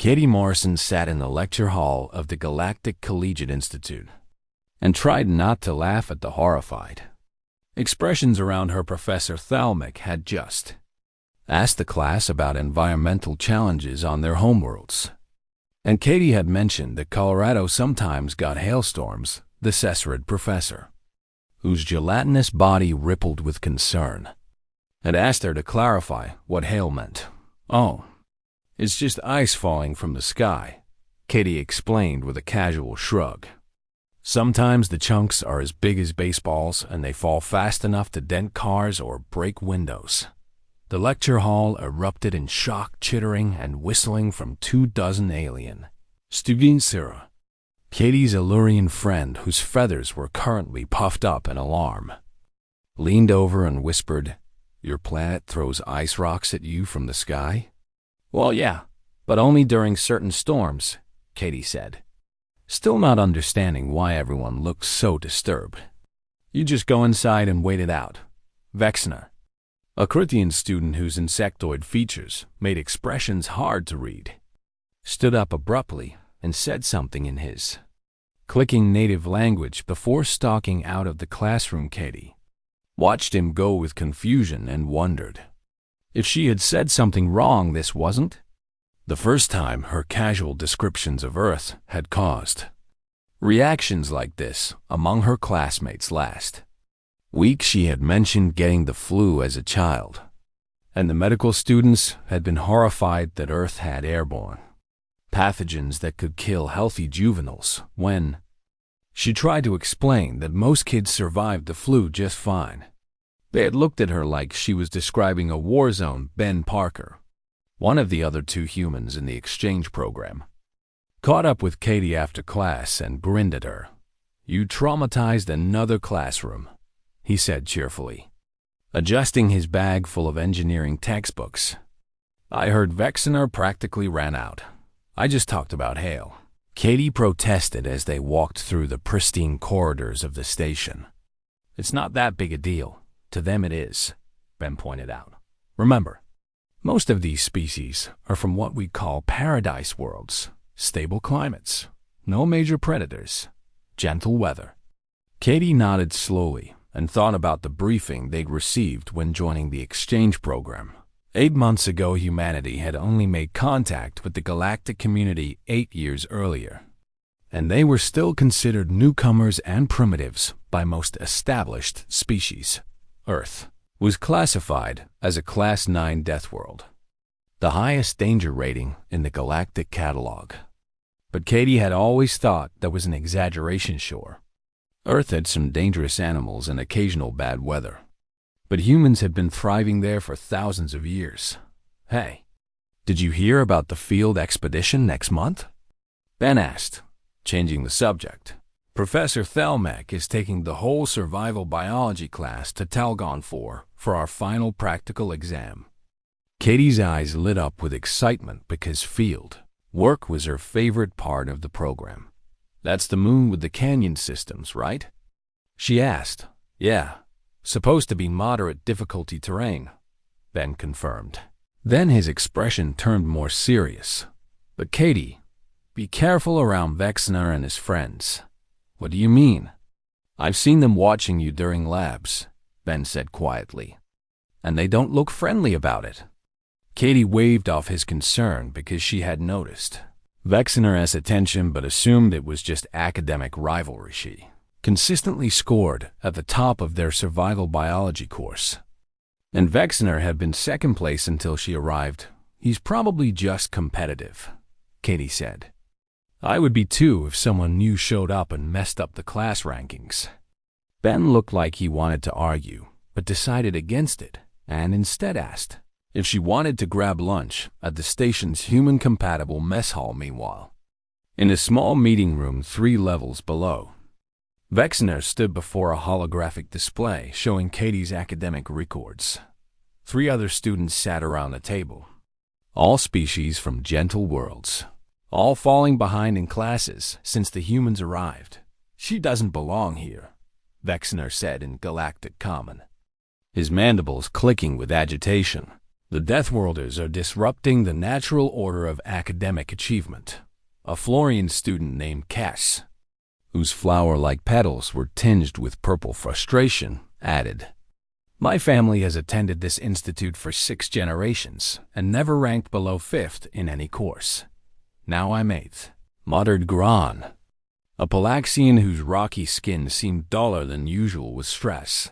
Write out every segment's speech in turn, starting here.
Katie Morrison sat in the lecture hall of the Galactic Collegiate Institute and tried not to laugh at the horrified expressions around her. Professor Thalmic had just asked the class about environmental challenges on their homeworlds, and Katie had mentioned that Colorado sometimes got hailstorms. The Cesrid professor, whose gelatinous body rippled with concern, had asked her to clarify what hail meant. "Oh, it's just ice falling from the sky," Katie explained with a casual shrug. "Sometimes the chunks are as big as baseballs and they fall fast enough to dent cars or break windows." The lecture hall erupted in shock chittering and whistling from 24 alien students. Katie's Illyrian friend, whose feathers were currently puffed up in alarm, leaned over and whispered, "Your planet throws ice rocks at you from the sky?" "Well, yeah, but only during certain storms," Katie said, still not understanding why everyone looked so disturbed. "You just go inside and wait it out." Vexner, a Crithian student whose insectoid features made expressions hard to read, stood up abruptly and said something in his clicking native language before stalking out of the classroom. Katie watched him go with confusion and wondered if she had said something wrong. This wasn't the first time her casual descriptions of Earth had caused reactions like this among her classmates. Last week she had mentioned getting the flu as a child, and the medical students had been horrified that Earth had airborne pathogens that could kill healthy juveniles. When she tried to explain that most kids survived the flu just fine, they had looked at her like she was describing a war zone. Ben Parker, one of the other two humans in the exchange program, caught up with Katie after class and grinned at her. "You traumatized another classroom," he said cheerfully, adjusting his bag full of engineering textbooks. "I heard Vexner practically ran out. I just talked about hail." Katie protested as they walked through the pristine corridors of the station. "It's not that big a deal. To them it is," Ben pointed out. "Remember, most of these species are from what we call paradise worlds, stable climates, no major predators, gentle weather." Katie nodded slowly and thought about the briefing they'd received when joining the exchange program. 8 months ago, humanity had only made contact with the galactic community 8 years earlier, and they were still considered newcomers and primitives by most established species. Earth was classified as a Class 9 death world, the highest danger rating in the galactic catalog. But Katie had always thought that was an exaggeration. Sure, Earth had some dangerous animals and occasional bad weather, but humans had been thriving there for thousands of years. "Hey, did you hear about the field expedition next month?" Ben asked, changing the subject. "Professor Thalmic is taking the whole survival biology class to Talgon for our final practical exam." Katie's eyes lit up with excitement because field work was her favorite part of the program. "That's the moon with the canyon systems, right?" she asked. "Yeah. Supposed to be moderate difficulty terrain," Ben confirmed. Then his expression turned more serious. "But Katie, be careful around Vexner and his friends." "What do you mean?" "I've seen them watching you during labs," Ben said quietly, "and they don't look friendly about it." Katie waved off his concern because she had noticed Vexner's attention but assumed it was just academic rivalry. She consistently scored at the top of their survival biology course, and Vexner had been second place until she arrived. "He's probably just competitive," Katie said. "I would be too if someone new showed up and messed up the class rankings." Ben looked like he wanted to argue, but decided against it, and instead asked if she wanted to grab lunch at the station's human-compatible mess hall. Meanwhile, in a small meeting room 3 levels below, Vexner stood before a holographic display showing Katie's academic records. 3 other students sat around the table, all species from gentle worlds, all falling behind in classes since the humans arrived. "She doesn't belong here," Vexner said in Galactic Common, his mandibles clicking with agitation. The Deathworlders are disrupting the natural order of academic achievement. A Florian student named Cass, whose flower-like petals were tinged with purple frustration, added, "My family has attended this institute for 6 generations and never ranked below 5th in any course. Now I'm 8th, muttered Gran, a Palaxian whose rocky skin seemed duller than usual with stress.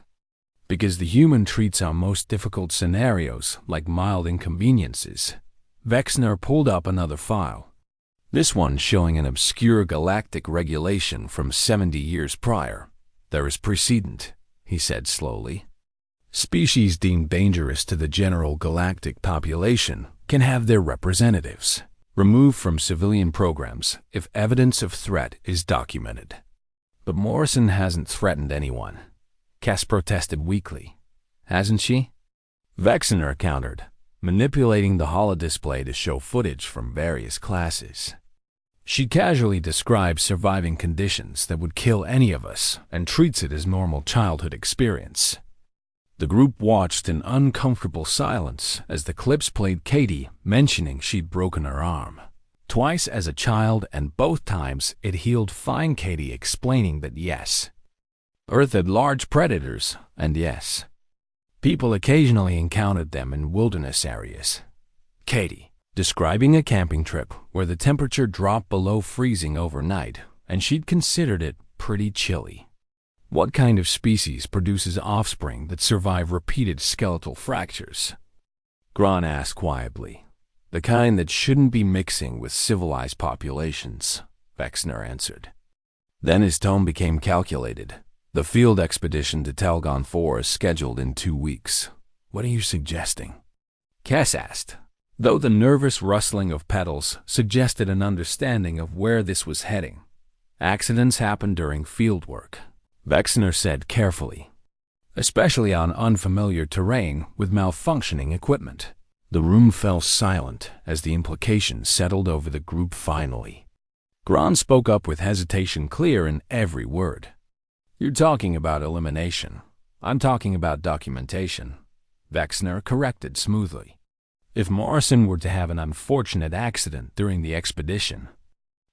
Because the human treats our most difficult scenarios like mild inconveniences, Vexner pulled up another file. This one showing an obscure galactic regulation from 70 years prior. There is precedent, he said slowly. Species deemed dangerous to the general galactic population can have their representatives removed from civilian programs if evidence of threat is documented. But Morrison hasn't threatened anyone. Cass protested weakly. Hasn't she? Vexner countered, manipulating the holodisplay to show footage from various classes. She casually describes surviving conditions that would kill any of us and treats it as normal childhood experience. The group watched in uncomfortable silence as the clips played Katie mentioning she'd broken her arm. Twice as a child, and both times it healed fine. Katie explaining that yes, Earth had large predators, and yes, people occasionally encountered them in wilderness areas. Katie, describing a camping trip where the temperature dropped below freezing overnight, and she'd considered it pretty chilly. What kind of species produces offspring that survive repeated skeletal fractures? Gran asked quietly. The kind that shouldn't be mixing with civilized populations, Vexner answered. Then his tone became calculated. The field expedition to Talgon 4 is scheduled in 2 weeks. What are you suggesting? Cass asked, though the nervous rustling of petals suggested an understanding of where this was heading. Accidents happen during field work, Vexner said carefully, especially on unfamiliar terrain with malfunctioning equipment. The room fell silent as the implications settled over the group finally. Gran spoke up with hesitation clear in every word. You're talking about elimination. I'm talking about documentation, Vexner corrected smoothly. If Morrison were to have an unfortunate accident during the expedition,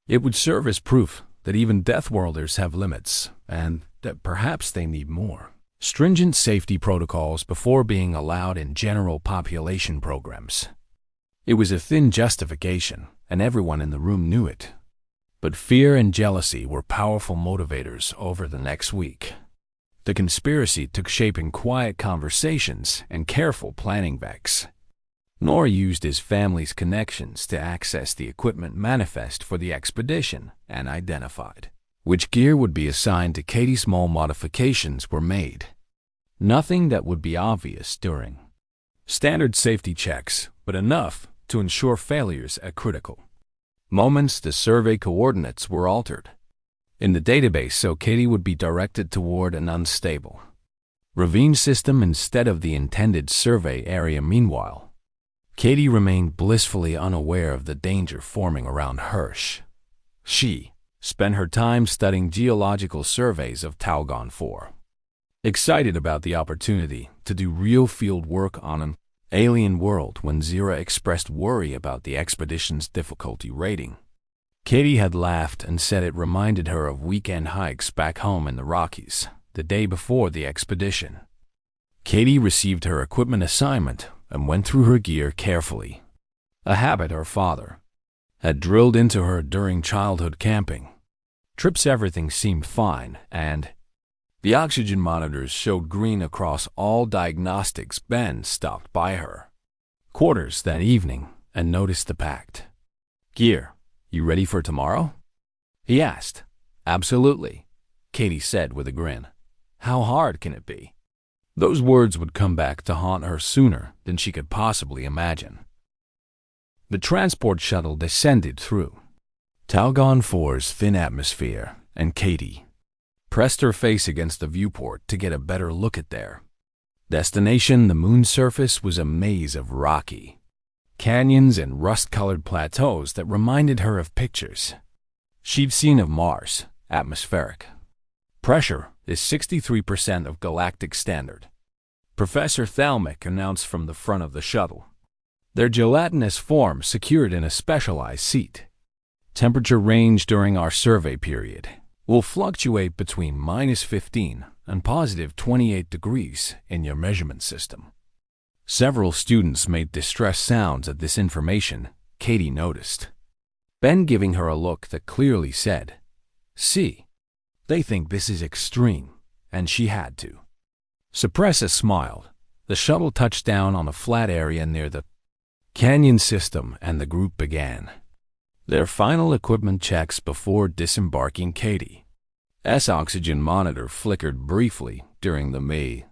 it would serve as proof that even Deathworlders have limits, and that perhaps they need more stringent safety protocols before being allowed in general population programs. It was a thin justification, and everyone in the room knew it. But fear and jealousy were powerful motivators over the next week. The conspiracy took shape in quiet conversations and careful planning. Vex Nor used his family's connections to access the equipment manifest for the expedition and identified which gear would be assigned to Katie. Small modifications were made. Nothing that would be obvious during standard safety checks, but enough to ensure failures at critical moments. The survey coordinates were altered in the database so Katie would be directed toward an unstable ravine system instead of the intended survey area. Meanwhile, Katie remained blissfully unaware of the danger forming around Hirsch. She spent her time studying geological surveys of Talgon 4, excited about the opportunity to do real field work on an alien world. When Zira expressed worry about the expedition's difficulty rating, Katie had laughed and said it reminded her of weekend hikes back home in the Rockies the day before the expedition. Katie received her equipment assignment and went through her gear carefully, a habit her father had drilled into her during childhood camping. Trips everything seemed fine, and the oxygen monitors showed green across all diagnostics. Ben stopped by her quarters that evening and noticed the packed gear. You ready for tomorrow? He asked. Absolutely, Katie said with a grin. How hard can it be? Those words would come back to haunt her sooner than she could possibly imagine. The transport shuttle descended through Talgon 4's thin atmosphere, and Katie pressed her face against the viewport to get a better look at their destination. The moon's surface was a maze of rocky canyons and rust-colored plateaus that reminded her of pictures she'd seen of Mars. Atmospheric pressure is 63% of galactic standard, Professor Thalmic announced from the front of the shuttle, their gelatinous form secured in a specialized seat. Temperature range during our survey period will fluctuate between -15 and +28 degrees in your measurement system. Several students made distressed sounds at this information Katie noticed. Ben giving her a look that clearly said, "See, they think this is extreme," and she had to suppress a smile. The shuttle touched down on a flat area near the canyon system, and the group began their final equipment checks before disembarking. Katie's oxygen monitor flickered briefly during the May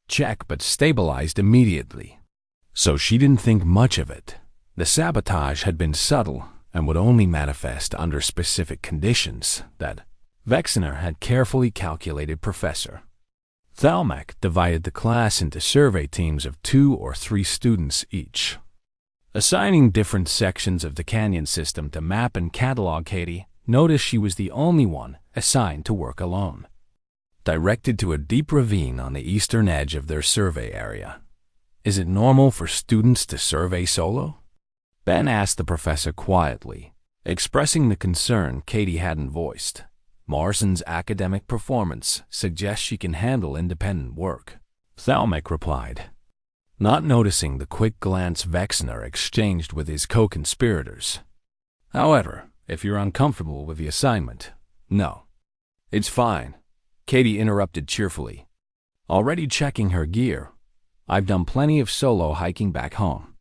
check but stabilized immediately, so she didn't think much of it. The sabotage had been subtle and would only manifest under specific conditions that Vexner had carefully calculated. Professor Thalmak divided the class into survey teams of 2 or 3 students each, assigning different sections of the canyon system to map and catalog. Katie noticed she was the only one assigned to work alone, directed to a deep ravine on the eastern edge of their survey area. "Is it normal for students to survey solo?" Ben asked the professor quietly, expressing the concern Katie hadn't voiced. "Morrison's academic performance suggests she can handle independent work," Thalmak replied, not noticing the quick glance Vexner exchanged with his co-conspirators. "However, if you're uncomfortable with the assignment—" "No, it's fine," Katie interrupted cheerfully, already checking her gear. "I've done plenty of solo hiking back home."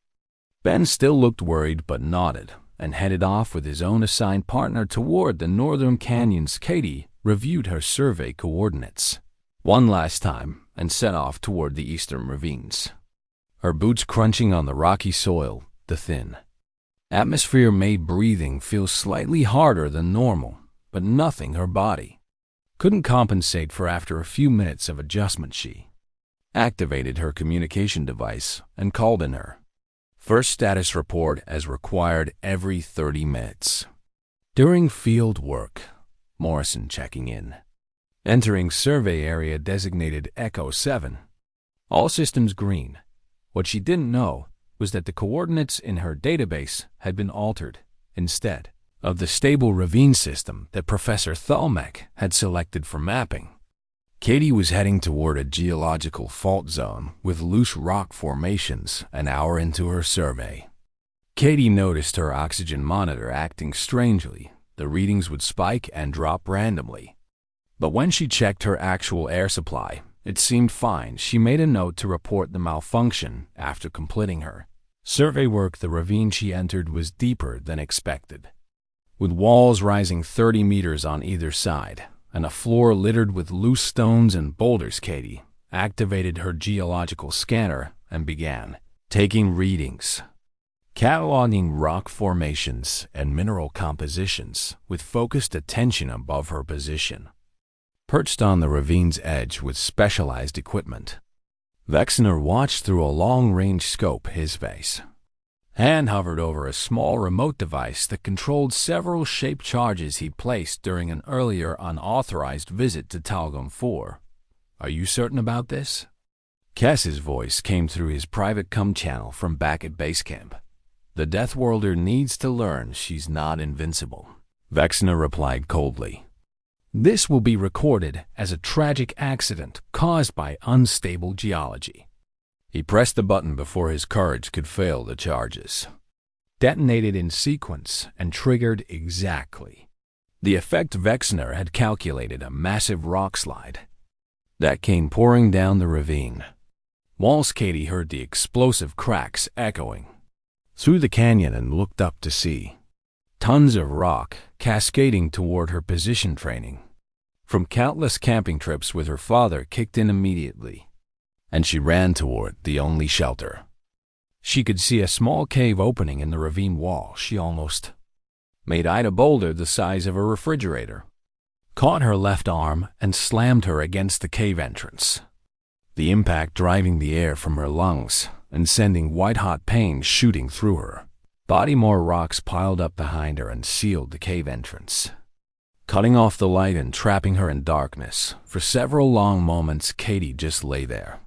Ben still looked worried but nodded and headed off with his own assigned partner toward the northern canyons. Katie reviewed her survey coordinates one last time and set off toward the eastern ravines, her boots crunching on the rocky soil. The thin atmosphere made breathing feel slightly harder than normal, but nothing her body couldn't compensate for. After a few minutes of adjustment, she activated her communication device and called in her first status report as required every 30 minutes. During field work, Morrison checking in. Entering survey area designated Echo 7. All systems green. What she didn't know was that the coordinates in her database had been altered. Instead of the stable ravine system that Professor Thalmak had selected for mapping, Katie was heading toward a geological fault zone with loose rock formations an hour into her survey. Katie noticed her oxygen monitor acting strangely. The readings would spike and drop randomly. But when she checked her actual air supply, it seemed fine. She made a note to report the malfunction after completing her survey work. The ravine she entered was deeper than expected, with walls rising 30 meters on either side and a floor littered with loose stones and boulders. Katie activated her geological scanner and began taking readings, cataloging rock formations and mineral compositions with focused attention above her position. Perched on the ravine's edge with specialized equipment, Vexner watched through a long-range scope. His face hand hovered over a small remote device that controlled several shaped charges he placed during an earlier unauthorized visit to Talgon 4. "Are you certain about this?" Cass's voice came through his private comm channel from back at base camp. "The Death Worlder needs to learn she's not invincible," Vexner replied coldly. "This will be recorded as a tragic accident caused by unstable geology." He pressed the button before his courage could fail. The charges detonated in sequence and triggered exactly the effect Vexner had calculated: a massive rock slide that came pouring down the ravine. Whilst Katie heard the explosive cracks echoing through the canyon and looked up to see tons of rock cascading toward her position. Training from countless camping trips with her father kicked in immediately, and she ran toward the only shelter. She could see a small cave opening in the ravine wall. She almost made Ida boulder the size of a refrigerator, caught her left arm and slammed her against the cave entrance, the impact driving the air from her lungs and sending white-hot pain shooting through her body. More rocks piled up behind her and sealed the cave entrance, cutting off the light and trapping her in darkness. For several long moments, Katie just lay there,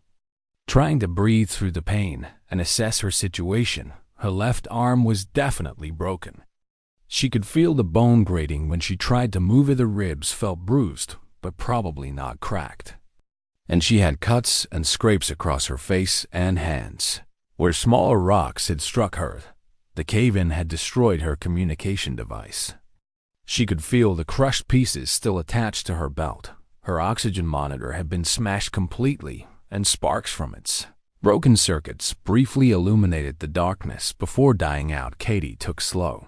trying to breathe through the pain and assess her situation. Her left arm was definitely broken. She could feel the bone grating when she tried to move it. The ribs felt bruised, but probably not cracked. And she had cuts and scrapes across her face and hands. Where smaller rocks had struck her, the cave-in had destroyed her communication device. She could feel the crushed pieces still attached to her belt. Her oxygen monitor had been smashed completely, and sparks from its broken circuits briefly illuminated the darkness before dying out. Katie took slow,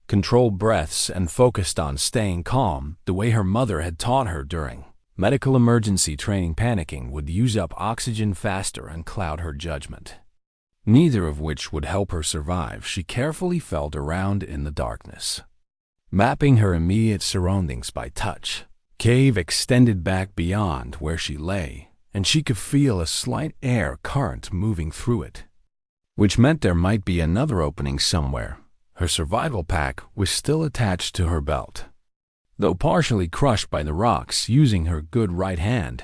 controlled breaths and focused on staying calm the way her mother had taught her during medical emergency training. Panicking would use up oxygen faster and cloud her judgment, neither of which would help her survive. She carefully felt around in the darkness, mapping her immediate surroundings by touch. Cave extended back beyond where she lay, and she could feel a slight air current moving through it, which meant there might be another opening somewhere. Her survival pack was still attached to her belt, though partially crushed by the rocks. Using her good right hand,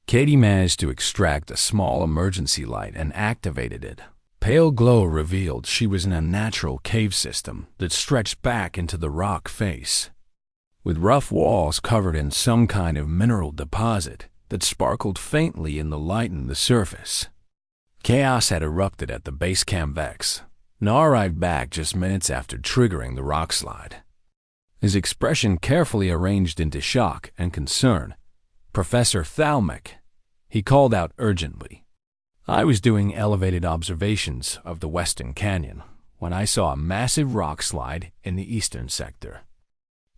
Katie managed to extract a small emergency light and activated it. Pale glow revealed she was in a natural cave system that stretched back into the rock face, with rough walls covered in some kind of mineral deposit that sparkled faintly in the light on the surface. Chaos had erupted at the base camp. Vex now arrived back just minutes after triggering the rock slide, his expression carefully arranged into shock and concern. "Professor Thalmec," he called out urgently. "I was doing elevated observations of the Western Canyon when I saw a massive rock slide in the eastern sector."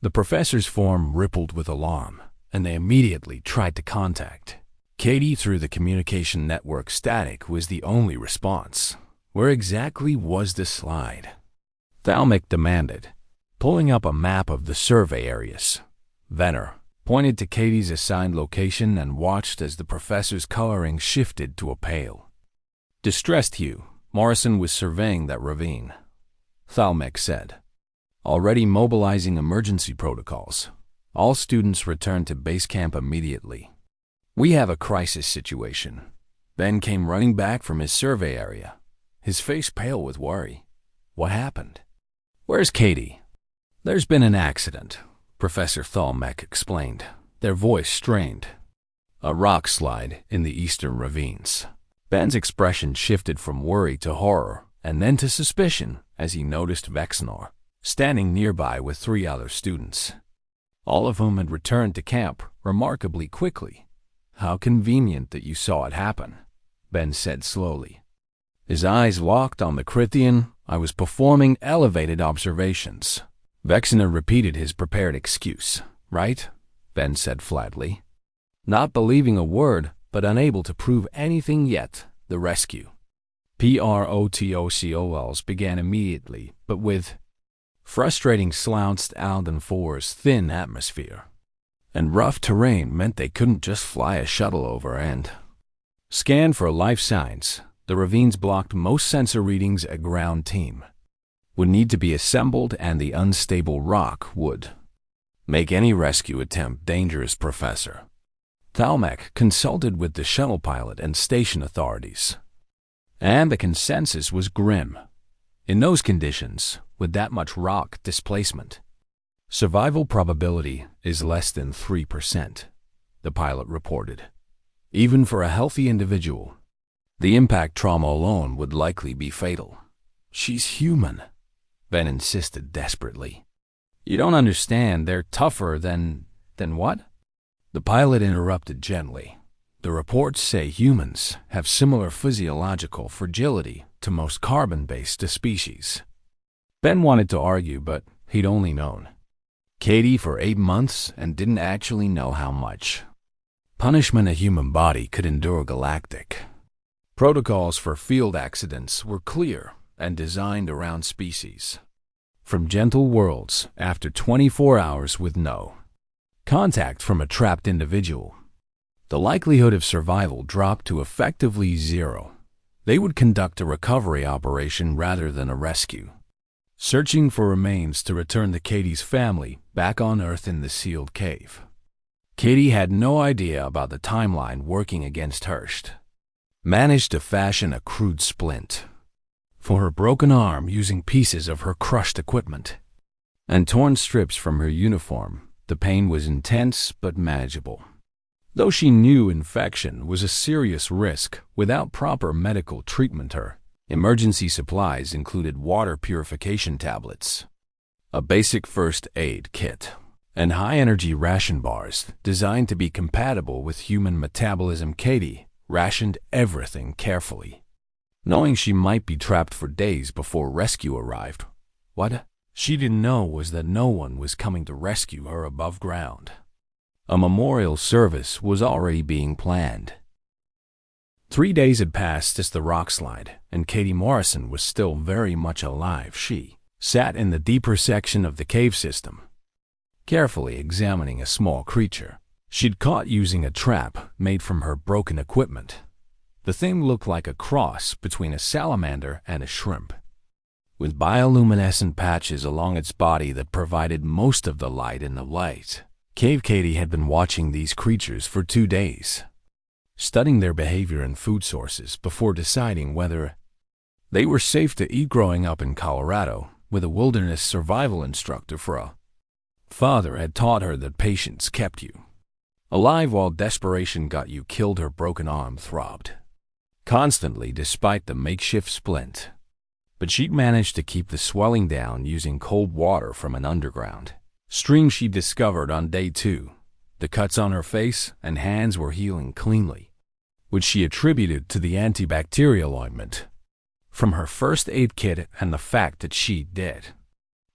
The professor's form rippled with alarm, and they immediately tried to contact Katie through the communication network. Static was the only response. Where exactly was the slide? Thalmec demanded, pulling up a map of the survey areas. Venner pointed to Katie's assigned location and watched as the professor's coloring shifted to a pale, distressed hue. "Morrison was surveying that ravine," Thalmec said. "Already mobilizing emergency protocols. All students return to base camp immediately. We have a crisis situation." Ben came running back from his survey area, his face pale with worry. "What happened? Where's Katie?" "There's been an accident," Professor Thalmec explained, their voice strained. "A rock slide in the eastern ravines." Ben's expression shifted from worry to horror and then to suspicion as he noticed Vexnor standing nearby with 3 other students, all of whom had returned to camp remarkably quickly. "How convenient that you saw it happen," Ben said slowly. His eyes locked on the Crithian. "I was performing elevated observations." Vexner repeated his prepared excuse. "Right?" Ben said flatly, not believing a word but unable to prove anything yet. The rescue protocols began immediately, but with frustrating slouched out in Four's thin atmosphere, and rough terrain meant they couldn't just fly a shuttle over and scan for life signs. The ravines blocked most sensor readings. A ground team would need to be assembled, and the unstable rock would make any rescue attempt dangerous. Professor Thalmec consulted with the shuttle pilot and station authorities, and the consensus was grim. In those conditions, with that much rock displacement, survival probability is less than 3%, the pilot reported. Even for a healthy individual, the impact trauma alone would likely be fatal. "She's human," Ben insisted desperately. "You don't understand. They're tougher than what?" The pilot interrupted gently. "The reports say humans have similar physiological fragility to most carbon-based species." Ben wanted to argue, but he'd only known Katie for 8 months and didn't actually know how much punishment a human body could endure. Galactic protocols for field accidents were clear and designed around species. From gentle worlds, after 24 hours with no contact from a trapped individual, the likelihood of survival dropped to effectively 0. They would conduct a recovery operation rather than a rescue, searching for remains to return to Katie's family back on Earth in the sealed cave. Katie had no idea about the timeline working against Hurst. Managed to fashion a crude splint for her broken arm using pieces of her crushed equipment and torn strips from her uniform. The pain was intense but manageable. Though she knew infection was a serious risk without proper medical treatment, her emergency supplies included water purification tablets, a basic first aid kit, and high-energy ration bars designed to be compatible with human metabolism. Katie rationed everything carefully, knowing she might be trapped for days before rescue arrived. What she didn't know was that no one was coming to rescue her above ground. A memorial service was already being planned. 3 days had passed since the rock slide, and Katie Morrison was still very much alive. She sat in the deeper section of the cave system, carefully examining a small creature she'd caught using a trap made from her broken equipment. The thing looked like a cross between a salamander and a shrimp, with bioluminescent patches along its body that provided most of the light in the light. Katie had been watching these creatures for 2 days, studying their behavior and food sources before deciding whether they were safe to eat. Growing up in Colorado with a wilderness survival instructor for a father had taught her that patience kept you alive while desperation got you killed. Her broken arm throbbed constantly despite the makeshift splint, but she'd managed to keep the swelling down using cold water from an underground stream she discovered on day 2. The cuts on her face and hands were healing cleanly, which she attributed to the antibacterial ointment from her first aid kit and the fact that she did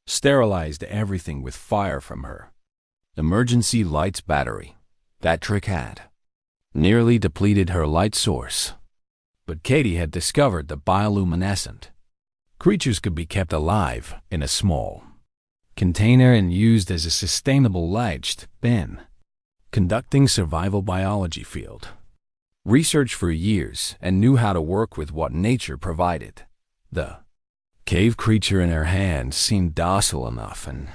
sterilized everything with fire from her emergency lights battery. That trick had nearly depleted her light source, but Katie had discovered that bioluminescent creatures could be kept alive in a small container and used as a sustainable light bin. Conducting survival biology field research for years and knew how to work with what nature provided. The cave creature in her hand seemed docile enough, and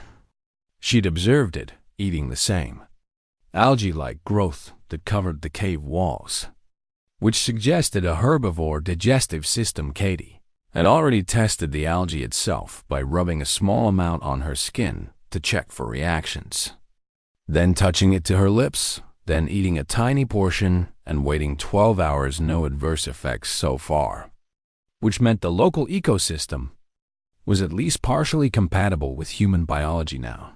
she'd observed it eating the same algae-like growth that covered the cave walls, which suggested a herbivore digestive system. Katie had already tested the algae itself by rubbing a small amount on her skin to check for reactions, then touching it to her lips, then eating a tiny portion and waiting 12 hours. No adverse effects so far, which meant the local ecosystem was at least partially compatible with human biology now.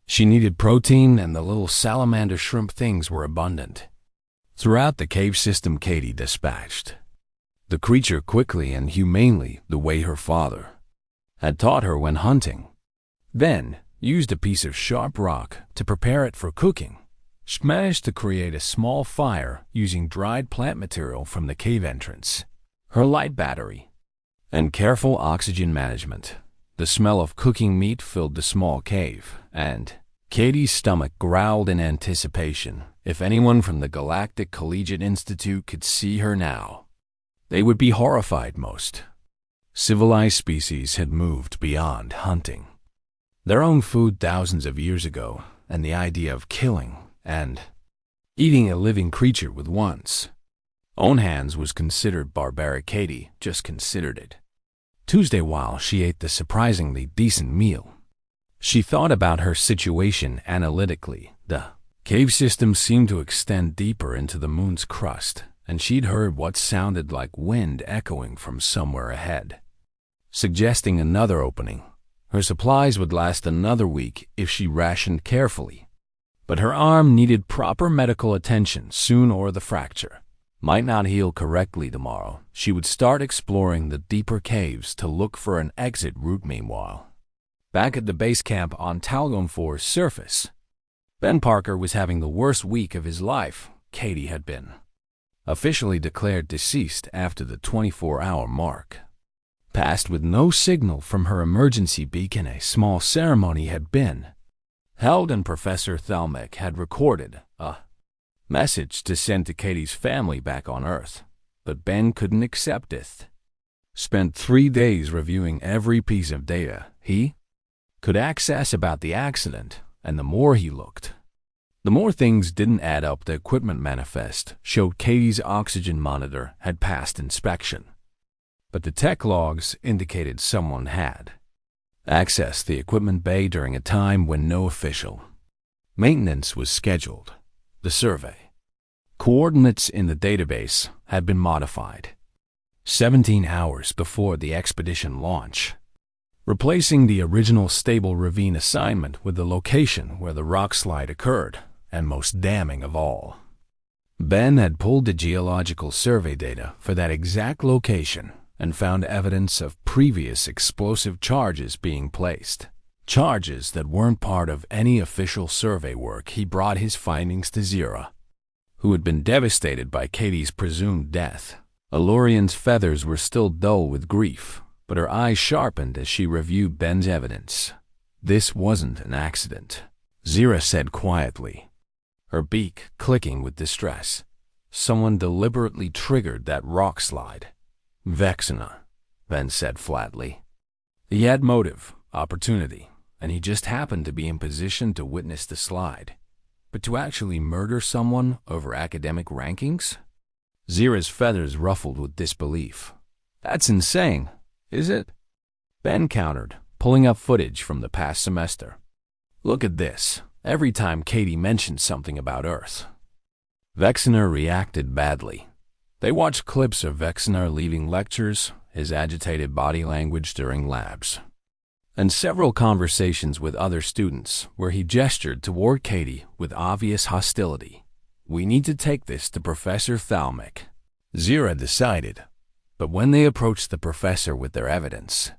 She needed protein, and the little salamander shrimp things were abundant throughout the cave system. Katie dispatched the creature quickly and humanely, the way her father had taught her when hunting, then used a piece of sharp rock to prepare it for cooking. She managed to create a small fire using dried plant material from the cave entrance, her light battery, and careful oxygen management. The smell of cooking meat filled the small cave, and Katie's stomach growled in anticipation. If anyone from the Galactic Collegiate Institute could see her now, they would be horrified. Most civilized species had moved beyond hunting their own food thousands of years ago, and the idea of killing and eating a living creature with one's own hands was considered barbaric. Katie just considered it. Tuesday, while she ate the surprisingly decent meal, she thought about her situation analytically. The cave system seemed to extend deeper into the moon's crust, and she'd heard what sounded like wind echoing from somewhere ahead, suggesting another opening. Her supplies would last another week if she rationed carefully, but her arm needed proper medical attention soon, or the fracture might not heal correctly tomorrow. She would start exploring the deeper caves to look for an exit route. Meanwhile, back at the base camp on Talgon 4's surface, Ben Parker was having the worst week of his life. Katie had been officially declared deceased after the 24-hour mark passed with no signal from her emergency beacon. A small ceremony had been held, and Professor Thalmec had recorded a message to send to Katie's family back on Earth, but Ben couldn't accept it. Spent 3 days reviewing every piece of data he could access about the accident, and the more he looked, the more things didn't add up. The equipment manifest showed Katie's oxygen monitor had passed inspection, but the tech logs indicated someone had accessed the equipment bay during a time when no official maintenance was scheduled. The survey coordinates in the database had been modified 17 hours before the expedition launch, replacing the original stable ravine assignment with the location where the rock slide occurred, and most damning of all, Ben had pulled the geological survey data for that exact location and found evidence of previous explosive charges being placed. Charges that weren't part of any official survey work. He brought his findings to Zira, who had been devastated by Katie's presumed death. Alorian's feathers were still dull with grief, but her eyes sharpened as she reviewed Ben's evidence. This wasn't an accident, Zira said quietly, her beak clicking with distress. Someone deliberately triggered that rock slide. Vexana, Ben said flatly. He had motive, opportunity, and he just happened to be in position to witness the slide. But to actually murder someone over academic rankings? Zira's feathers ruffled with disbelief. That's insane, is it? Ben countered, pulling up footage from the past semester. Look at this. Every time Katie mentioned something about Earth, Vexaner reacted badly. They watched clips of Vexaner leaving lectures, his agitated body language during labs, and several conversations with other students where he gestured toward Katie with obvious hostility. We need to take this to Professor Thalmic, Zira decided. But when they approached the professor with their evidence,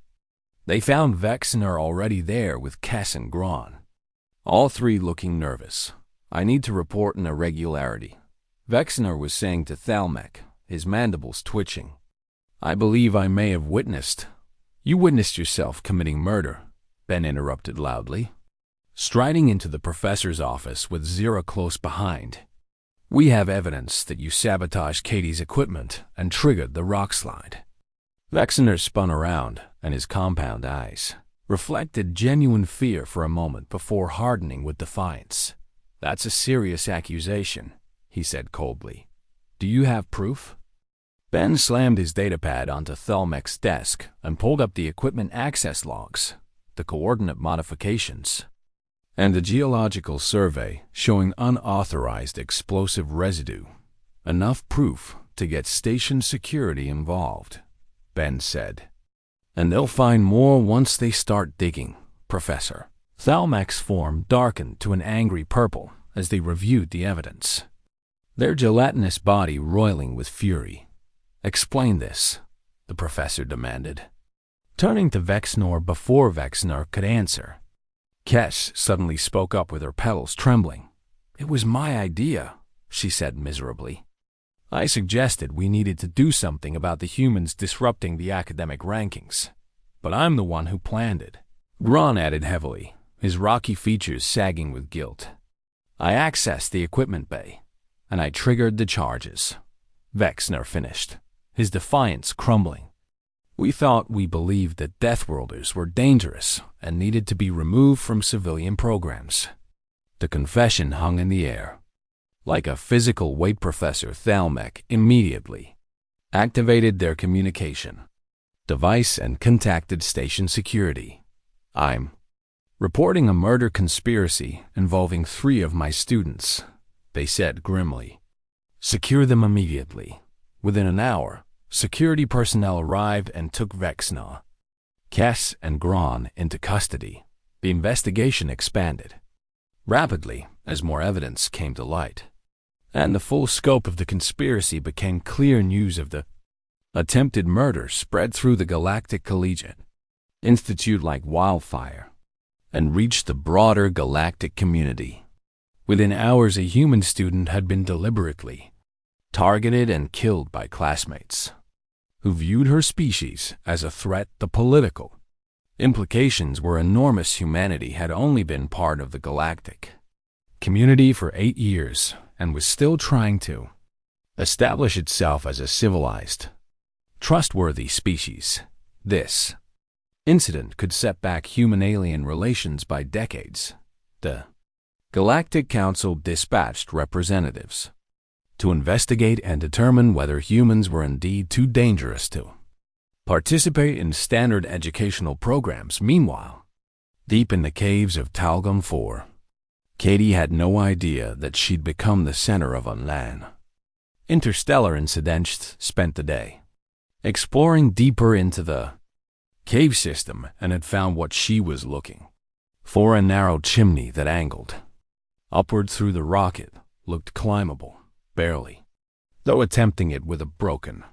they found Vexaner already there with Kess and Gron, all three looking nervous. I need to report an irregularity, Vexaner was saying to Thalmic, his mandibles twitching. I believe I may have witnessed. You witnessed yourself committing murder, Ben interrupted loudly, striding into the professor's office with Zira close behind. We have evidence that you sabotaged Katie's equipment and triggered the rock slide. Vexaner spun around, and his compound eyes reflected genuine fear for a moment before hardening with defiance. That's a serious accusation, he said coldly. Do you have proof? Ben slammed his datapad onto Thalmic's desk and pulled up the equipment access logs, the coordinate modifications, and the geological survey showing unauthorized explosive residue. Enough proof to get station security involved, Ben said. And they'll find more once they start digging, Professor. Thalmic's form darkened to an angry purple as they reviewed the evidence, their gelatinous body roiling with fury. Explain this, the professor demanded, turning to Vexnor before Vexnor could answer. Kesh suddenly spoke up with her petals trembling. It was my idea, she said miserably. I suggested we needed to do something about the humans disrupting the academic rankings, but I'm the one who planned it. Gron added heavily, his rocky features sagging with guilt. I accessed the equipment bay, and I triggered the charges. Vexner finished, his defiance crumbling. We believed that Deathworlders were dangerous and needed to be removed from civilian programs. The confession hung in the air. Like a physical weight, Professor Thalmic immediately activated their communication device and contacted station security. I'm reporting a murder conspiracy involving 3 of my students, they said grimly. Secure them immediately. Within an hour, security personnel arrived and took Vexna, Kess, and Gron into custody. The investigation expanded rapidly as more evidence came to light, and the full scope of the conspiracy became clear. News of the attempted murder spread through the Galactic Collegiate Institute like wildfire and reached the broader galactic community. Within hours, a human student had been deliberately targeted and killed by classmates who viewed her species as a threat. The political implications were enormous. Humanity had only been part of the galactic community for 8 years and was still trying to establish itself as a civilized, trustworthy species. This incident could set back human-alien relations by decades. The Galactic Council dispatched representatives to investigate and determine whether humans were indeed too dangerous to participate in standard educational programs. Meanwhile, deep in the caves of Talgum 4, Katie had no idea that she'd become the center of an interstellar incident. Spent the day exploring deeper into the cave system and had found what she was looking for: a narrow chimney that angled upward through the rock. It looked climbable, barely, though attempting it with a broken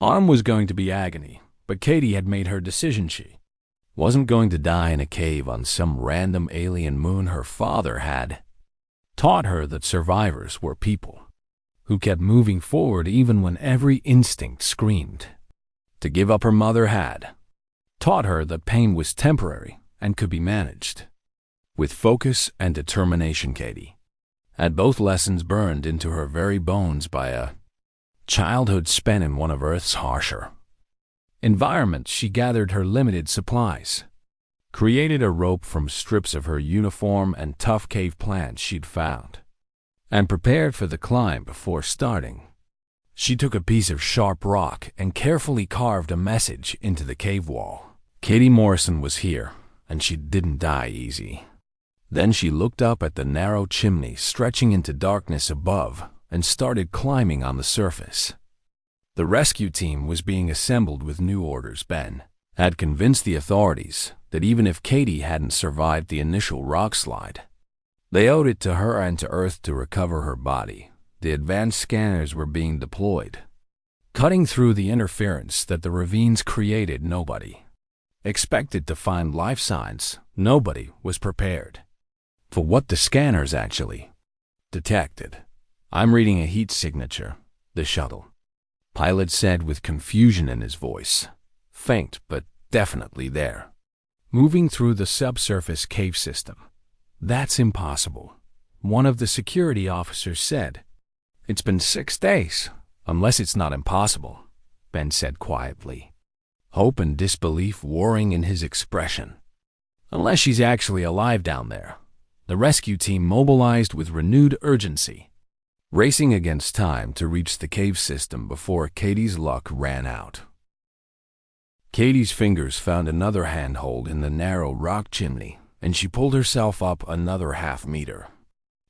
arm was going to be agony. But Katie had made her decision. She wasn't going to die in a cave on some random alien moon. Her father had taught her that survivors were people who kept moving forward even when every instinct screamed to give up. Her mother had taught her that pain was temporary and could be managed with focus and determination. Katie had both lessons burned into her very bones by a childhood spent in one of Earth's harsher environments. She gathered her limited supplies, created a rope from strips of her uniform and tough cave plants she'd found, and prepared for the climb. Before starting, she took a piece of sharp rock and carefully carved a message into the cave wall. Katie Morrison was here, and she didn't die easy. Then she looked up at the narrow chimney stretching into darkness above and started climbing on the surface. The rescue team was being assembled with new orders. Ben had convinced the authorities that even if Katie hadn't survived the initial rock slide, they owed it to her and to Earth to recover her body. The advanced scanners were being deployed, cutting through the interference that the ravines created. Nobody expected to find life signs. Nobody was prepared for what the scanners actually detected. "I'm reading a heat signature," the shuttle pilot said with confusion in his voice. "Faint, but definitely there. Moving through the subsurface cave system." "That's impossible," one of the security officers said. "It's been 6 days." "Unless it's not impossible," Ben said quietly, hope and disbelief warring in his expression. "Unless she's actually alive down there." The rescue team mobilized with renewed urgency, racing against time to reach the cave system before Katie's luck ran out. Katie's fingers found another handhold in the narrow rock chimney, and she pulled herself up another half-meter.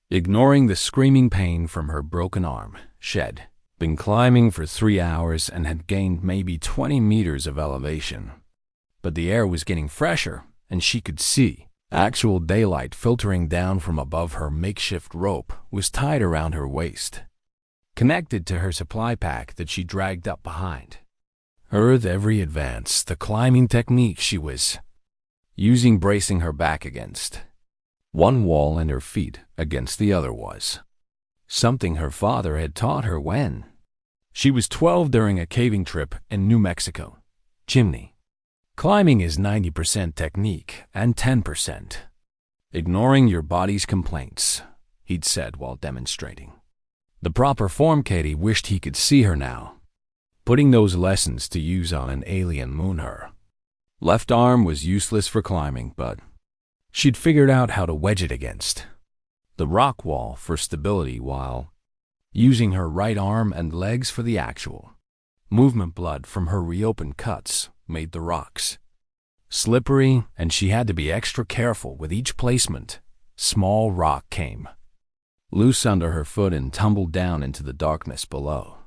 Ignoring the screaming pain from her broken arm, she'd been climbing for 3 hours and had gained maybe 20 meters of elevation. But the air was getting fresher, and she could see actual daylight filtering down from above. Her makeshift rope was tied around her waist, connected to her supply pack that she dragged up behind her. With every advance, the climbing technique she was using bracing her back against one wall and her feet against the other was something her father had taught her when she was 12 during a caving trip in New Mexico. Chimney climbing is 90% technique and 10% ignoring your body's complaints, he'd said while demonstrating the proper form. Katie wished he could see her now, putting those lessons to use on an alien moon. Her left arm was useless for climbing, but she'd figured out how to wedge it against the rock wall for stability while using her right arm and legs for the actual movement. Blood from her reopened cuts made the rocks slippery, and she had to be extra careful with each placement. Small rock came loose under her foot and tumbled down into the darkness below,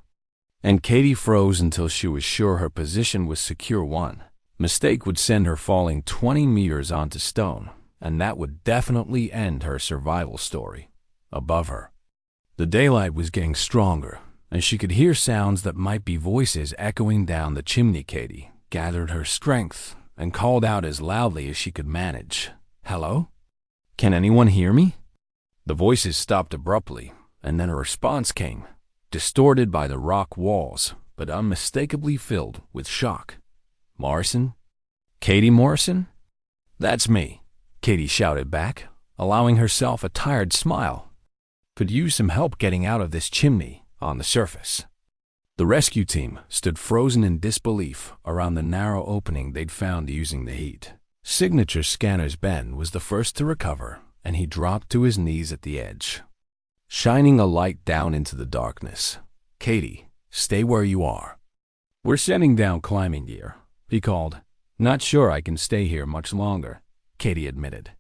and Katie froze until she was sure her position was secure. One mistake would send her falling 20 meters onto stone, and that would definitely end her survival story. Above her, the daylight was getting stronger, and she could hear sounds that might be voices echoing down the chimney. Katie gathered her strength and called out as loudly as she could manage, "Hello? Can anyone hear me?" The voices stopped abruptly, and then a response came, distorted by the rock walls, but unmistakably filled with shock. "Morrison? Katie Morrison?" "That's me," Katie shouted back, allowing herself a tired smile. "Could use some help getting out of this chimney on the surface." The rescue team stood frozen in disbelief around the narrow opening they'd found using the heat signature scanners. Ben was the first to recover, and he dropped to his knees at the edge, shining a light down into the darkness. "Katie, stay where you are. We're sending down climbing gear. he called. "Not sure I can stay here much longer," Katie admitted,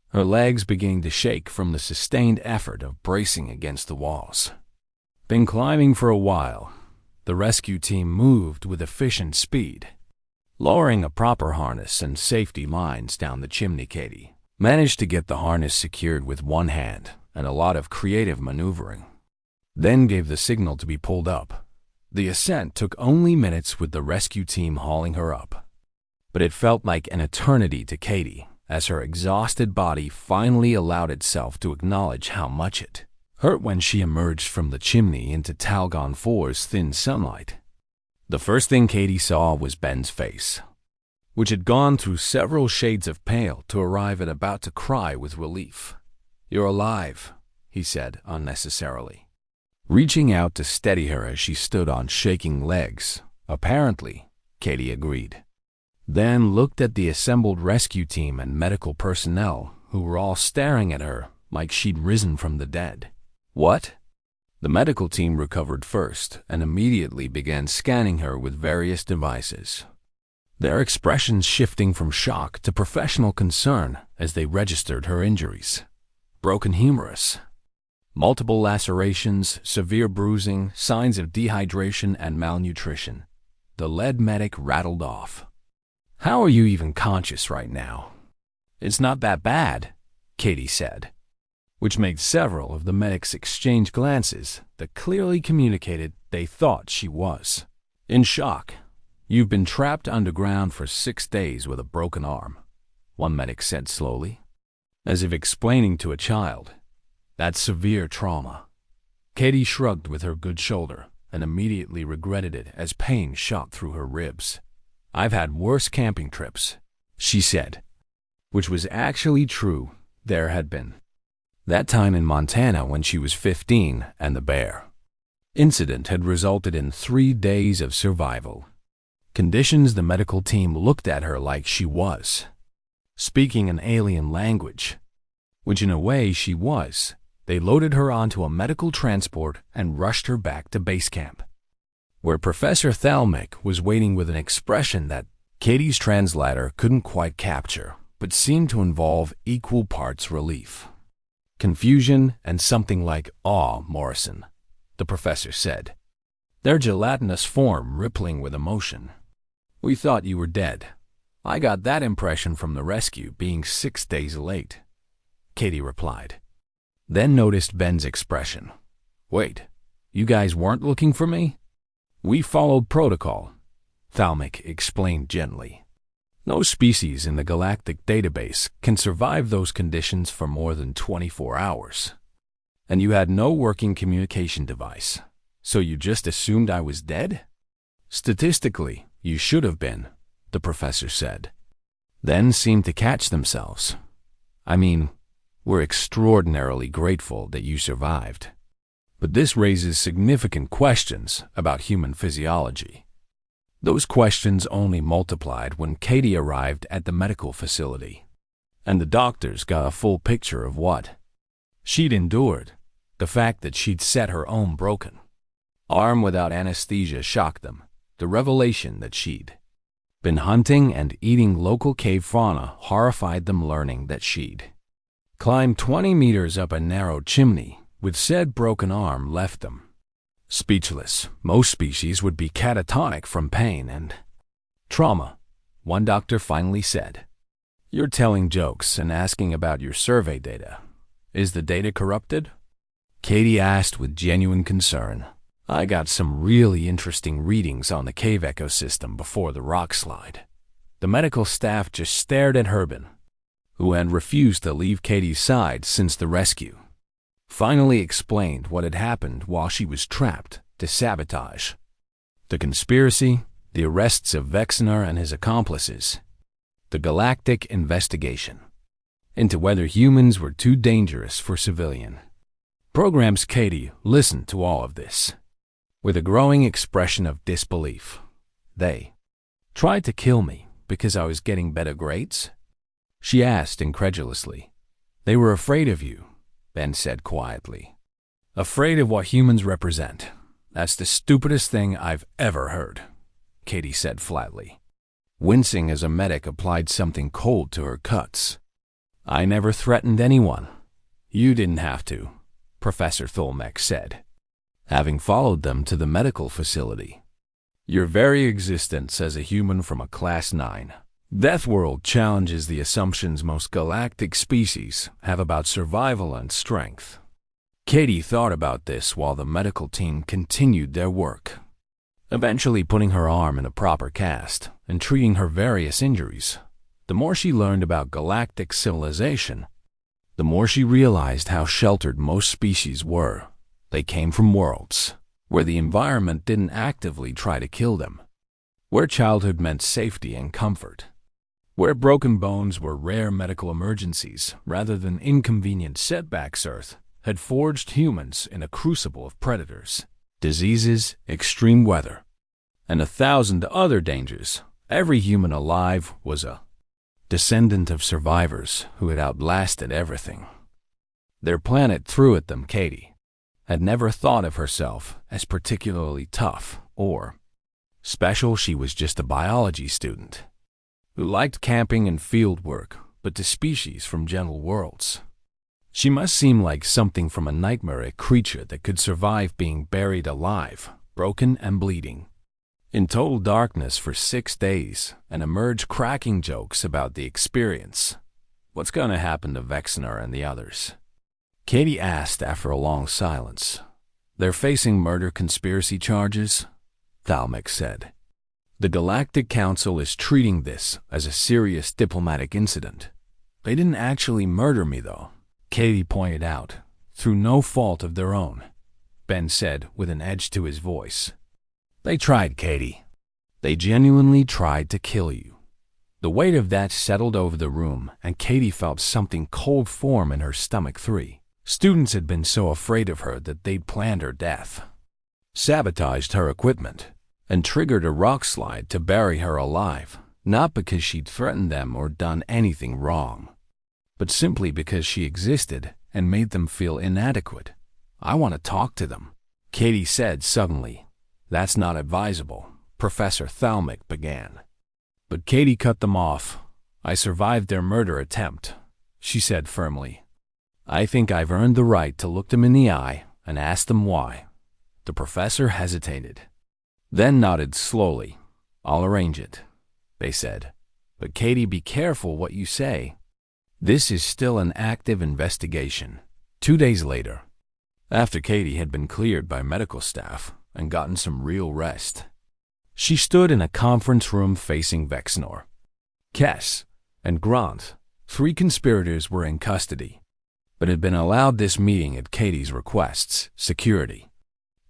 her legs beginning to shake from the sustained effort of bracing against the walls. Been climbing for a while. The rescue team moved with efficient speed, lowering a proper harness and safety lines down the chimney. Katie managed to get the harness secured with one hand and a lot of creative maneuvering, then gave the signal to be pulled up. The ascent took only minutes with the rescue team hauling her up, but it felt like an eternity to Katie as her exhausted body finally allowed itself to acknowledge how much it hurt when she emerged from the chimney into Talgon 4's thin sunlight. The first thing Katie saw was Ben's face, which had gone through several shades of pale to arrive at about to cry with relief. "You're alive," he said unnecessarily, reaching out to steady her as she stood on shaking legs. "Apparently," Katie agreed, then looked at the assembled rescue team and medical personnel who were all staring at her like she'd risen from the dead. "What?" The medical team recovered first and immediately began scanning her with various devices, their expressions shifting from shock to professional concern as they registered her injuries. Broken humerus, multiple lacerations, severe bruising, signs of dehydration and malnutrition. The lead medic rattled off. "How are you even conscious right now?" "It's not that bad," Katie said, which made several of the medics exchange glances that clearly communicated they thought she was in shock. "You've been trapped underground for 6 days with a broken arm," one medic said slowly, as if explaining to a child. "That's severe trauma." Katie shrugged with her good shoulder and immediately regretted it as pain shot through her ribs. "I've had worse camping trips," she said, which was actually true. There had been that time in Montana when she was 15 and the bear incident had resulted in 3 days of survival conditions. The medical team looked at her like she was speaking an alien language, which in a way she was. They loaded her onto a medical transport and rushed her back to base camp, where Professor Thalmic was waiting with an expression that Katie's translator couldn't quite capture, but seemed to involve equal parts relief, confusion, and something like awe. "Morrison," the professor said, their gelatinous form rippling with emotion. "We thought you were dead. I got that impression from the rescue being 6 days late," Katie replied, then noticed Ben's expression. "Wait, you guys weren't looking for me?" "We followed protocol," Thalmic explained gently. "No species in the galactic database can survive those conditions for more than 24 hours. And you had no working communication device, so you just assumed I was dead?" "Statistically, you should have been," the professor said, then seemed to catch themselves. "I mean, we're extraordinarily grateful that you survived. But this raises significant questions about human physiology." Those questions only multiplied when Katie arrived at the medical facility, and the doctors got a full picture of what she'd endured. The fact that she'd set her own broken arm without anesthesia shocked them. The revelation that she'd been hunting and eating local cave fauna horrified them. Learning that she'd climbed 20 meters up a narrow chimney with said broken arm left them speechless. Most species would be catatonic from pain and trauma, one doctor finally said. "You're telling jokes and asking about your survey data. Is the data corrupted?" Katie asked with genuine concern. "I got some really interesting readings on the cave ecosystem before the rock slide." The medical staff just stared at Herbin, who had refused to leave Katie's side since the rescue, finally explained what had happened while she was trapped. The sabotage, the conspiracy, the arrests of Vexner and his accomplices, the galactic investigation into whether humans were too dangerous for civilian programs. Katie listened to all of this with a growing expression of disbelief. "They tried to kill me because I was getting better grades?" she asked incredulously. "They were afraid of you," Ben said quietly. "Afraid of what humans represent. That's the stupidest thing I've ever heard," Katie said flatly. wincing as a medic applied something cold to her cuts. "I never threatened anyone. You didn't have to," Professor Thalmek said, having followed them to the medical facility. "Your very existence as a human from a Class 9 Death world challenges the assumptions most galactic species have about survival and strength." Katie thought about this while the medical team continued their work, eventually putting her arm in a proper cast and treating her various injuries. The more she learned about galactic civilization, the more she realized how sheltered most species were. They came from worlds where the environment didn't actively try to kill them, where childhood meant safety and comfort, where broken bones were rare medical emergencies rather than inconvenient setbacks. Earth had forged humans in a crucible of predators, diseases, extreme weather, and 1,000 other dangers. Every human alive was a descendant of survivors who had outlasted everything their planet threw at them. Katie had never thought of herself as particularly tough or special. She was just a biology student who liked camping and field work, but to species from gentle worlds, she must seem like something from a nightmare, a creature that could survive being buried alive, broken and bleeding, in total darkness for 6 days, and emerge cracking jokes about the experience. "What's going to happen to Vexner and the others?" Katie asked after a long silence. "They're facing murder conspiracy charges," Thalmek said. "The Galactic Council is treating this as a serious diplomatic incident. They didn't actually murder me, though," Katie pointed out. "Through no fault of their own," Ben said with an edge to his voice. "They tried, Katie. They genuinely tried to kill you." The weight of that settled over the room, and Katie felt something cold form in her stomach. 3 students had been so afraid of her that they'd planned her death, sabotaged her equipment, and triggered a rock slide to bury her alive, not because she'd threatened them or done anything wrong, but simply because she existed and made them feel inadequate. "I want to talk to them," Katie said suddenly. "That's not advisable," Professor Thalmek began. But Katie cut them off. "I survived their murder attempt," she said firmly. "I think I've earned the right to look them in the eye and ask them why." The professor hesitated, then nodded slowly. "I'll arrange it," they said. "But Katie, be careful what you say. This is still an active investigation." 2 days later, after Katie had been cleared by medical staff and gotten some real rest, she stood in a conference room facing Vexnor. Kess and Grant, 3 conspirators, were in custody, but had been allowed this meeting at Katie's requests. Security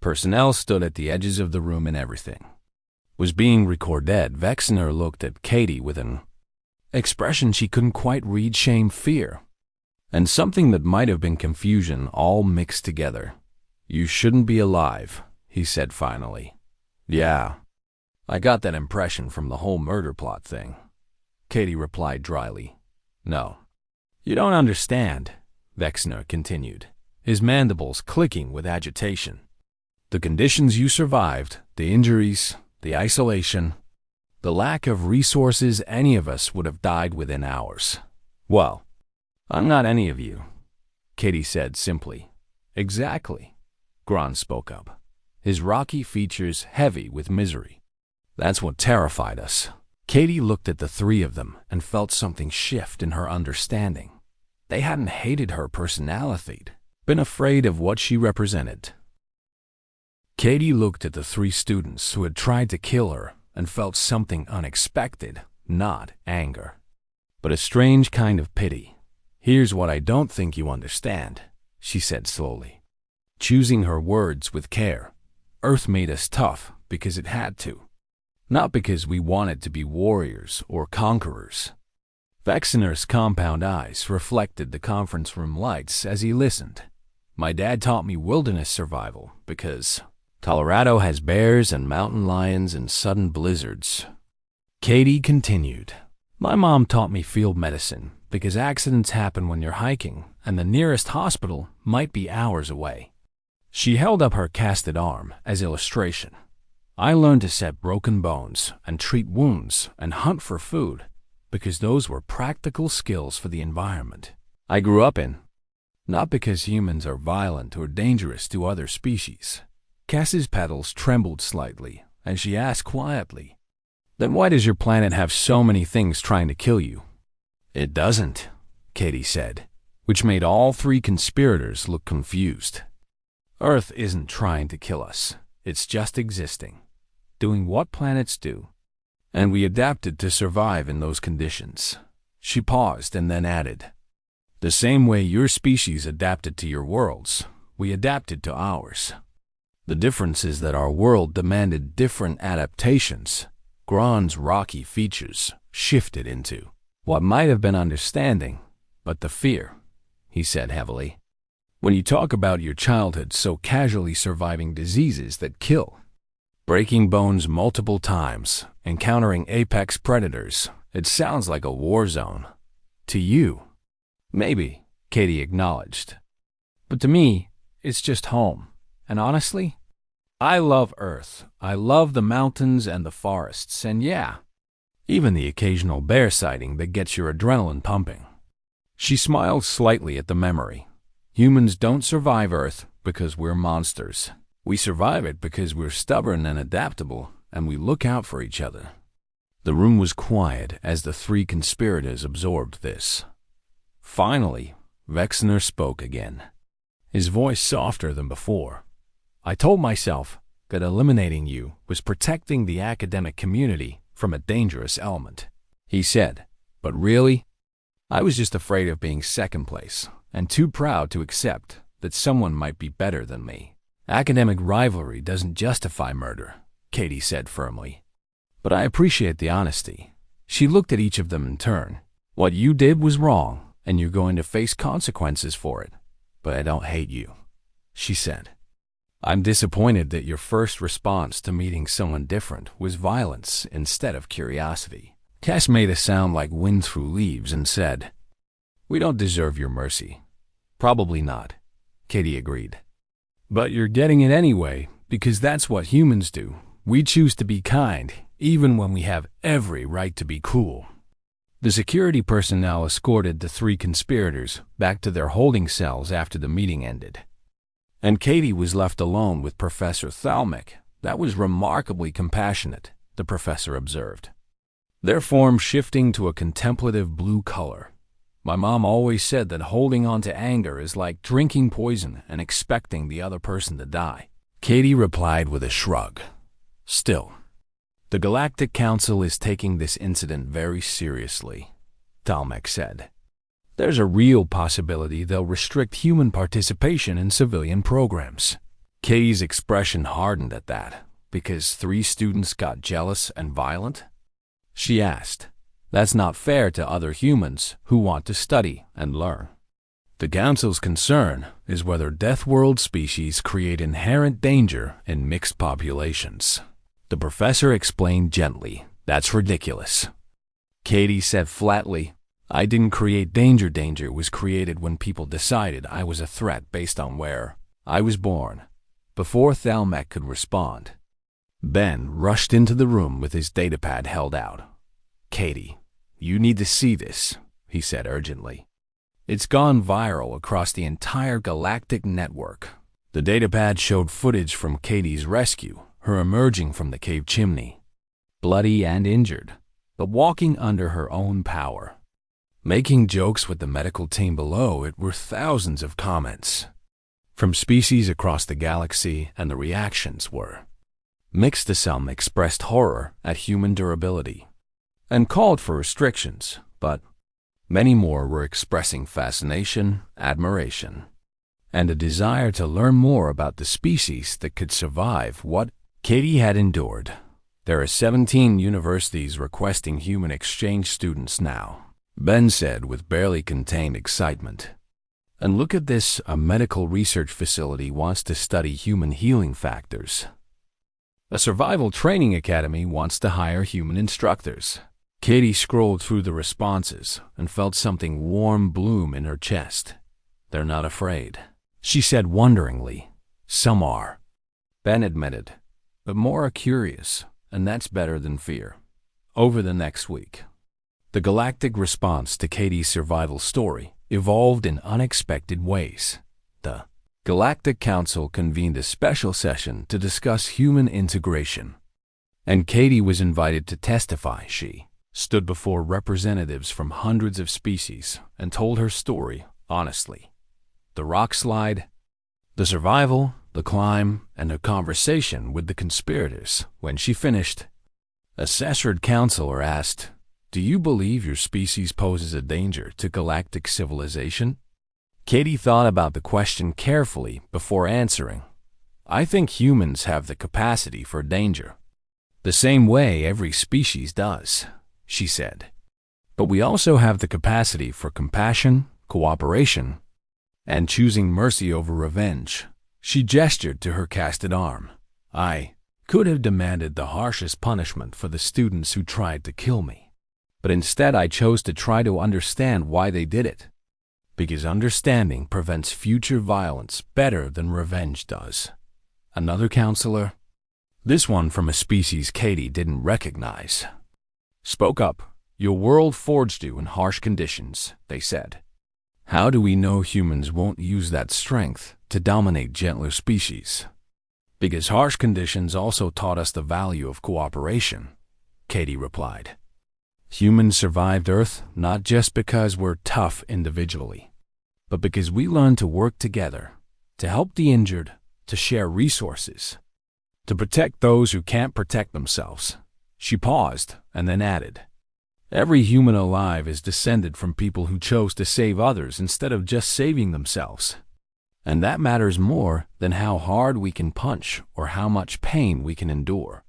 personnel stood at the edges of the room, and everything was being recorded. Vexner looked at Katie with an expression she couldn't quite read: shame, fear, and something that might have been confusion, all mixed together. "You shouldn't be alive," he said finally. "Yeah, I got that impression from the whole murder plot thing," Katie replied dryly. "No, you don't understand," Vexner continued, his mandibles clicking with agitation. "The conditions you survived, the injuries, the isolation, the lack of resources, any of us would have died within hours." "Well, I'm not any of you," Katie said simply. "Exactly," Grant spoke up, his rocky features heavy with misery. "That's what terrified us." Katie looked at the 3 of them and felt something shift in her understanding. They hadn't hated her personality, been afraid of what she represented. Katie looked at the 3 students who had tried to kill her and felt something unexpected, not anger, but a strange kind of pity. "Here's what I don't think you understand," she said slowly, choosing her words with care. "Earth made us tough because it had to, not because we wanted to be warriors or conquerors." Vexner's compound eyes reflected the conference room lights as he listened. "My dad taught me wilderness survival because Colorado has bears and mountain lions and sudden blizzards." Katie continued. "My mom taught me field medicine because accidents happen when you're hiking and the nearest hospital might be hours away." She held up her casted arm as illustration. I learned to set broken bones and treat wounds and hunt for food because those were practical skills for the environment I grew up in, not because humans are violent or dangerous to other species. Cass's petals trembled slightly as she asked quietly, "Then why does your planet have so many things trying to kill you?" "It doesn't," Katie said, which made all three conspirators look confused. "Earth isn't trying to kill us. It's just existing, doing what planets do. And we adapted to survive in those conditions." She paused and then added, "The same way your species adapted to your worlds, we adapted to ours. The difference is that our world demanded different adaptations. Gron's rocky features shifted into what might have been understanding, but the fear," he said heavily. "When you talk about your childhood so casually surviving diseases that kill, breaking bones multiple times, encountering apex predators, it sounds like a war zone. To you, maybe," Katie acknowledged. "But to me, it's just home. And honestly, I love Earth. I love the mountains and the forests, and yeah, even the occasional bear sighting that gets your adrenaline pumping." She smiled slightly at the memory. "Humans don't survive Earth because we're monsters. We survive it because we're stubborn and adaptable, and we look out for each other." The room was quiet as the three conspirators absorbed this. Finally, Vexner spoke again, his voice softer than before. "I told myself that eliminating you was protecting the academic community from a dangerous element," he said. "But really, I was just afraid of being second place and too proud to accept that someone might be better than me." "Academic rivalry doesn't justify murder," Katie said firmly. "But I appreciate the honesty." She looked at each of them in turn. "What you did was wrong, and you're going to face consequences for it. But I don't hate you," she said. "I'm disappointed that your first response to meeting someone different was violence instead of curiosity." Cass made a sound like wind through leaves and said, "We don't deserve your mercy." "Probably not," Katie agreed. "But you're getting it anyway, because that's what humans do. We choose to be kind, even when we have every right to be cruel." The security personnel escorted the three conspirators back to their holding cells after the meeting ended. And Katie was left alone with Professor Thalmic. "That was remarkably compassionate," the professor observed, their form shifting to a contemplative blue color. "My mom always said that holding on to anger is like drinking poison and expecting the other person to die." Katie replied with a shrug. "Still, the Galactic Council is taking this incident very seriously," Thalmic said. "There's a real possibility they'll restrict human participation in civilian programs." Katie's expression hardened at that. "Because 3 students got jealous and violent?" she asked. "That's not fair to other humans who want to study and learn." "The Council's concern is whether Death World species create inherent danger in mixed populations," the professor explained gently. "That's ridiculous." Katie said flatly, "I didn't create danger. Danger was created when people decided I was a threat based on where I was born." Before Thalmic could respond, Ben rushed into the room with his datapad held out. "Katie, you need to see this," he said urgently. "It's gone viral across the entire galactic network." The datapad showed footage from Katie's rescue, her emerging from the cave chimney, bloody and injured, but walking under her own power. Making jokes with the medical team below it were thousands of comments from species across the galaxy, and the reactions were mixed. Some expressed horror at human durability and called for restrictions, but many more were expressing fascination, admiration, and a desire to learn more about the species that could survive what Katie had endured. "There are 17 universities requesting human exchange students now," Ben said with barely contained excitement. "And look at this, a medical research facility wants to study human healing factors. A survival training academy wants to hire human instructors." Katie scrolled through the responses and felt something warm bloom in her chest. "They're not afraid," she said wonderingly. "Some are," Ben admitted. but more curious, and that's better than fear. Over the next week, the galactic response to Katie's survival story evolved in unexpected ways. The Galactic Council convened a special session to discuss human integration, and Katie was invited to testify. She stood before representatives from hundreds of species and told her story honestly. The rock slide, the survival, the climb, and her conversation with the conspirators. When she finished, a Sessured counselor asked, "Do you believe your species poses a danger to galactic civilization?" Katie thought about the question carefully before answering. "I think humans have the capacity for danger, the same way every species does," she said. "But we also have the capacity for compassion, cooperation, and choosing mercy over revenge." She gestured to her casted arm. "I could have demanded the harshest punishment for the students who tried to kill me, but instead I chose to try to understand why they did it, because understanding prevents future violence better than revenge does." Another counselor, this one from a species Katie didn't recognize, spoke up. "Your world forged you in harsh conditions," they said. "How do we know humans won't use that strength to dominate gentler species?" "Because harsh conditions also taught us the value of cooperation," Katie replied. "Humans survived Earth not just because we're tough individually, but because we learned to work together, to help the injured, to share resources, to protect those who can't protect themselves." She paused and then added, "Every human alive is descended from people who chose to save others instead of just saving themselves. And that matters more than how hard we can punch or how much pain we can endure."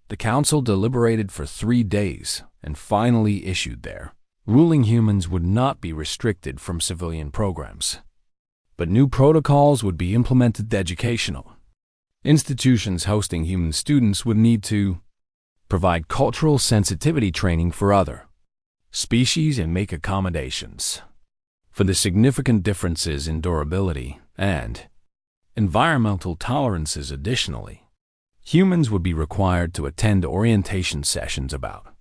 The council deliberated for 3 days and finally issued their ruling. Humans would not be restricted from civilian programs, but new protocols would be implemented. Educational institutions hosting human students would need to provide cultural sensitivity training for other species and make accommodations for the significant differences in durability and environmental tolerances. Additionally, humans would be required to attend orientation sessions about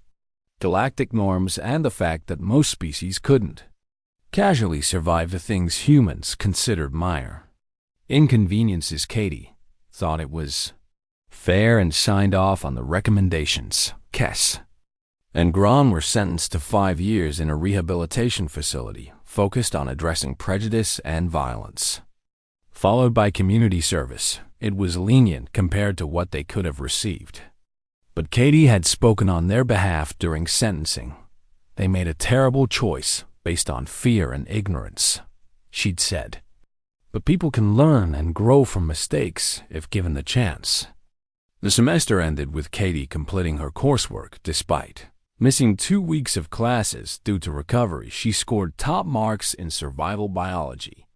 galactic norms and the fact that most species couldn't casually survive the things humans considered minor inconveniences. Katie thought it was fair and signed off on the recommendations. Kess and Gron were sentenced to 5 years in a rehabilitation facility focused on addressing prejudice and violence, followed by community service. It was lenient compared to what they could have received, but Katie had spoken on their behalf during sentencing. "They made a terrible choice based on fear and ignorance," she'd said. "But people can learn and grow from mistakes if given the chance." The semester ended with Katie completing her coursework. Despite missing 2 weeks of classes due to recovery, she scored top marks in survival biology,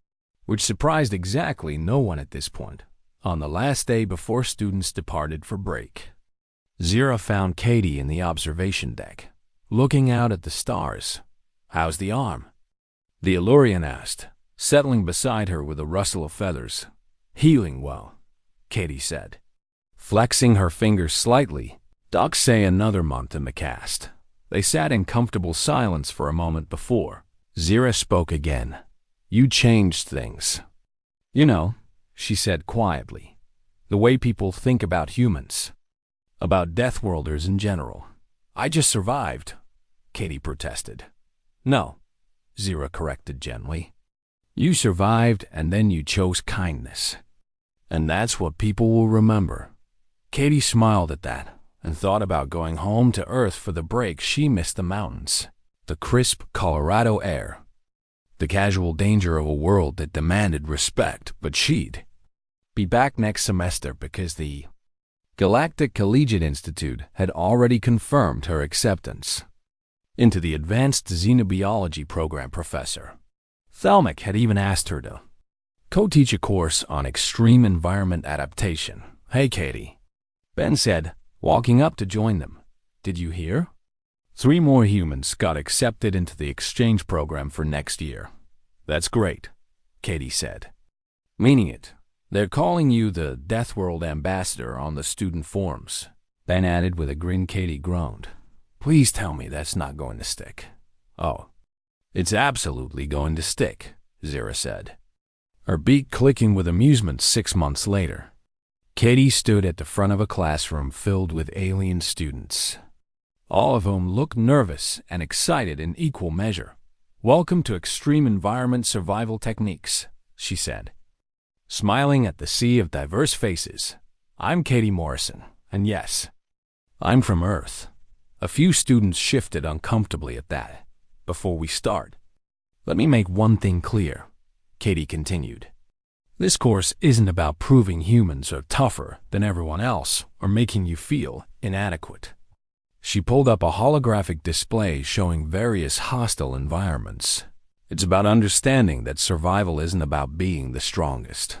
which surprised exactly no one at this point. On the last day before students departed for break, Zira found Katie in the observation deck, looking out at the stars. "How's the arm?" the Elurian asked, settling beside her with a rustle of feathers. "Healing well," Katie said, flexing her fingers slightly. "Docs say another month in the cast." They sat in comfortable silence for a moment before Zira spoke again. "You changed things. You know," she said quietly, "the way people think about humans, about Deathworlders in general." "I just survived," Katie protested. "No," Zira corrected gently. "You survived and then you chose kindness. And that's what people will remember." Katie smiled at that and thought about going home to Earth for the break. She missed the mountains, the crisp Colorado air, the casual danger of a world that demanded respect. But she'd be back next semester because the Galactic Collegiate Institute had already confirmed her acceptance into the Advanced Xenobiology program. Professor Thelmick had even asked her to co-teach a course on extreme environment adaptation. "Hey, Katie," Ben said, walking up to join them. "Did you hear? 3 more humans got accepted into the exchange program for next year." "That's great," Katie said. "Meaning it," They're calling you the Death World Ambassador on the student forums. Then added with a grin. Katie groaned. Please tell me that's not going to stick. Oh, it's absolutely going to stick, Zira said, her beak clicking with amusement. 6 months later, Katie stood at the front of a classroom filled with alien students, all of whom looked nervous and excited in equal measure. Welcome to Extreme Environment Survival Techniques, she said, smiling at the sea of diverse faces. I'm Katie Morrison, and yes, I'm from Earth. A few students shifted uncomfortably at that. Before we start, let me make one thing clear, Katie continued. This course isn't about proving humans are tougher than everyone else or making you feel inadequate. She pulled up a holographic display showing various hostile environments. It's about understanding that survival isn't about being the strongest,